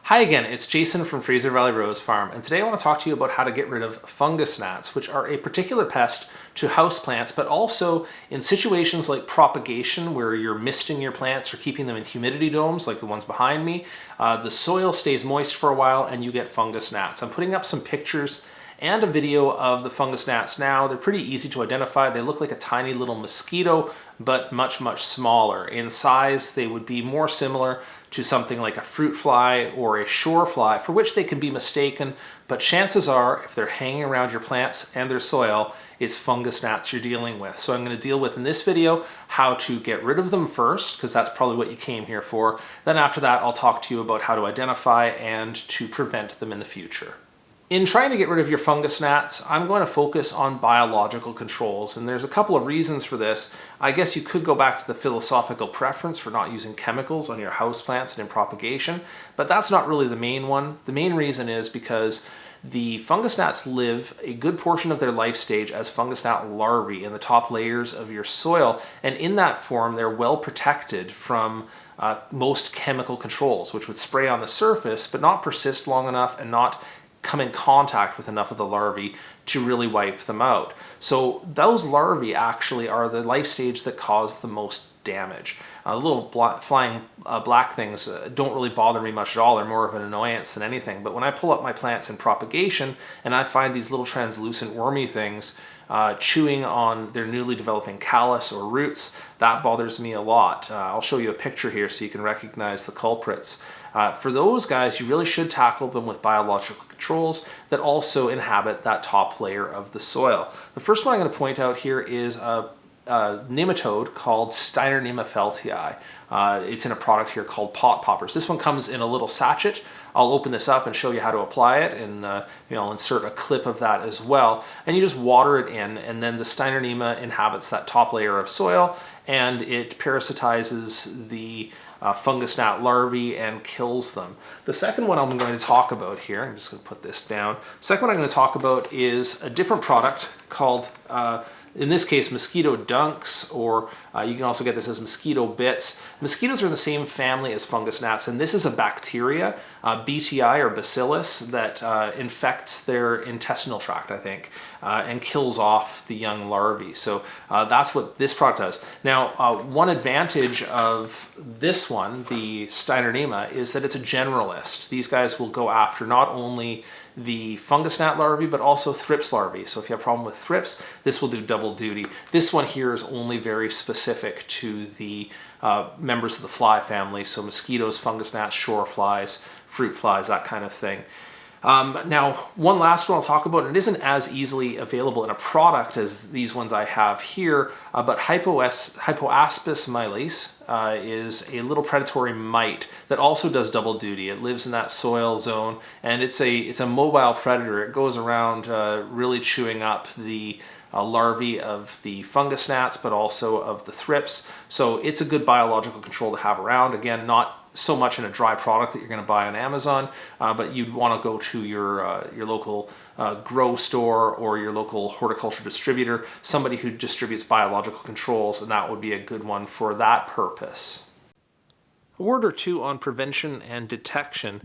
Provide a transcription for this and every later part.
Hi again, it's Jason from Fraser Valley Rose Farm, and today I want to talk to you about how to get rid of fungus gnats, which are a particular pest to houseplants, but also in situations like propagation, where you're misting your plants or keeping them in humidity domes, like the ones behind me. The soil stays moist for a while and you get fungus gnats. I'm putting up some pictures and a video of the fungus gnats now. They're pretty easy to identify. They look like a tiny little mosquito, but much, much smaller. In size, they would be more similar to something like a fruit fly or a shore fly, for which they can be mistaken, but chances are, if they're hanging around your plants and their soil, it's fungus gnats you're dealing with. So I'm going to deal with in this video how to get rid of them first, because that's probably what you came here for. Then after that, I'll talk to you about how to identify and to prevent them in the future. In trying to get rid of your fungus gnats, I'm going to focus on biological controls, and there's a couple of reasons for this. I guess you could go back to the philosophical preference for not using chemicals on your houseplants and in propagation, but that's not really the main one. The main reason is because the fungus gnats live a good portion of their life stage as fungus gnat larvae in the top layers of your soil, and in that form they're well protected from most chemical controls, which would spray on the surface but not persist long enough and not come in contact with enough of the larvae to really wipe them out. So those larvae actually are the life stage that cause the most damage. Little flying black things don't really bother me much at all. They're more of an annoyance than anything. But when I pull up my plants in propagation and I find these little translucent wormy things chewing on their newly developing callus or roots, that bothers me a lot. I'll show you a picture here so you can recognize the culprits. For those guys, you really should tackle them with biological controls that also inhabit that top layer of the soil. The first one I'm going to point out here is a nematode called Steiner Nema. It's in a product here called Pot Poppers. This one comes in a little sachet. I'll open this up and show you how to apply it, and I'll insert a clip of that as well. And you just water it in, and then the Steiner Nema inhabits that top layer of soil, and it parasitizes the fungus gnat larvae and kills them. The second one I'm going to talk about here, I'm just going to put this down. The second one I'm going to talk about is a different product called in this case, mosquito dunks, or you can also get this as mosquito bits. Mosquitoes are in the same family as fungus gnats, and this is a bacteria, BTI or bacillus, that infects their intestinal tract, I think, and kills off the young larvae. So that's what this product does. Now, one advantage of this one, the Steiner Nema, is that it's a generalist. These guys will go after not only the fungus gnat larvae, but also thrips larvae. So if you have a problem with thrips, this will do double duty. This one here is only very specific to the members of the fly family, so mosquitoes, fungus gnats, shore flies, fruit flies, that kind of thing. Now, one last one I'll talk about, and it isn't as easily available in a product as these ones I have here, but Hypoaspis Myelis is a little predatory mite that also does double duty. It lives in that soil zone, and it's a mobile predator. It goes around really chewing up the larvae of the fungus gnats, but also of the thrips. So it's a good biological control to have around. Again, not so much in a dry product that you're going to buy on Amazon, but you'd want to go to your local grow store or your local horticulture distributor, somebody who distributes biological controls, and that would be a good one for that purpose. A word or two on prevention and detection.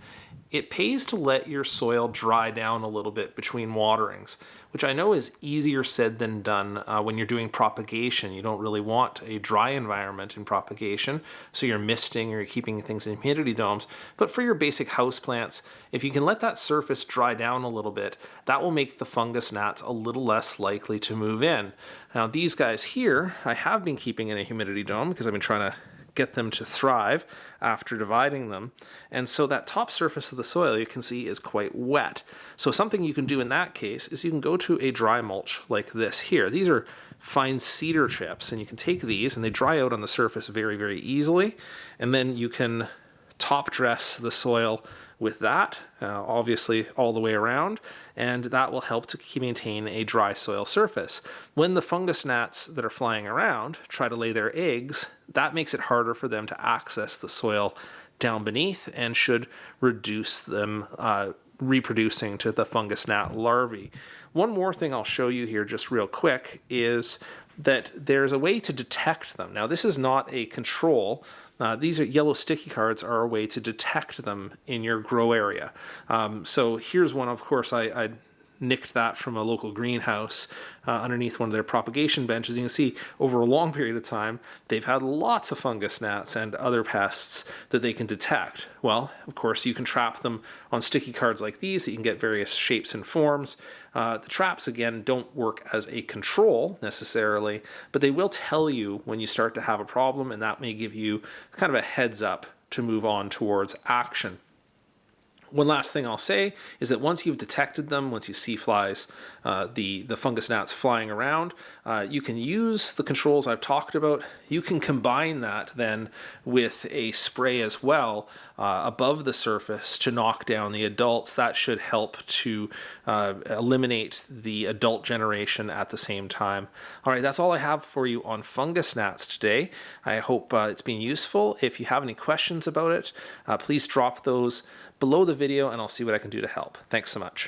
It pays to let your soil dry down a little bit between waterings, which I know is easier said than done when you're doing propagation. You don't really want a dry environment in propagation, so you're misting or you're keeping things in humidity domes. But for your basic houseplants, if you can let that surface dry down a little bit, that will make the fungus gnats a little less likely to move in. Now, these guys here, I have been keeping in a humidity dome because I've been trying to get them to thrive after dividing them. And so that top surface of the soil, you can see, is quite wet. So something you can do in that case is you can go to a dry mulch like this here. These are fine cedar chips, and you can take these and they dry out on the surface very, very easily. And then you can top dress the soil with that, obviously all the way around, and that will help to maintain a dry soil surface. When the fungus gnats that are flying around try to lay their eggs, that makes it harder for them to access the soil down beneath and should reduce them reproducing to the fungus gnat larvae. One more thing I'll show you here just real quick is that there's a way to detect them. Now, this is not a control, these are yellow sticky cards are a way to detect them in your grow area. So here's one, of course, I nicked that from a local greenhouse underneath one of their propagation benches. You can see over a long period of time, they've had lots of fungus gnats and other pests that they can detect. Well, of course, you can trap them on sticky cards like these that you can get various shapes and forms. The traps, again, don't work as a control necessarily, but they will tell you when you start to have a problem, and that may give you kind of a heads up to move on towards action. One last thing I'll say is that once you've detected them, once you see flies, the fungus gnats flying around, you can use the controls I've talked about. You can combine that then with a spray as well above the surface to knock down the adults. That should help to eliminate the adult generation at the same time. All right, that's all I have for you on fungus gnats today. I hope it's been useful. If you have any questions about it, please drop those below the video and I'll see what I can do to help. Thanks so much.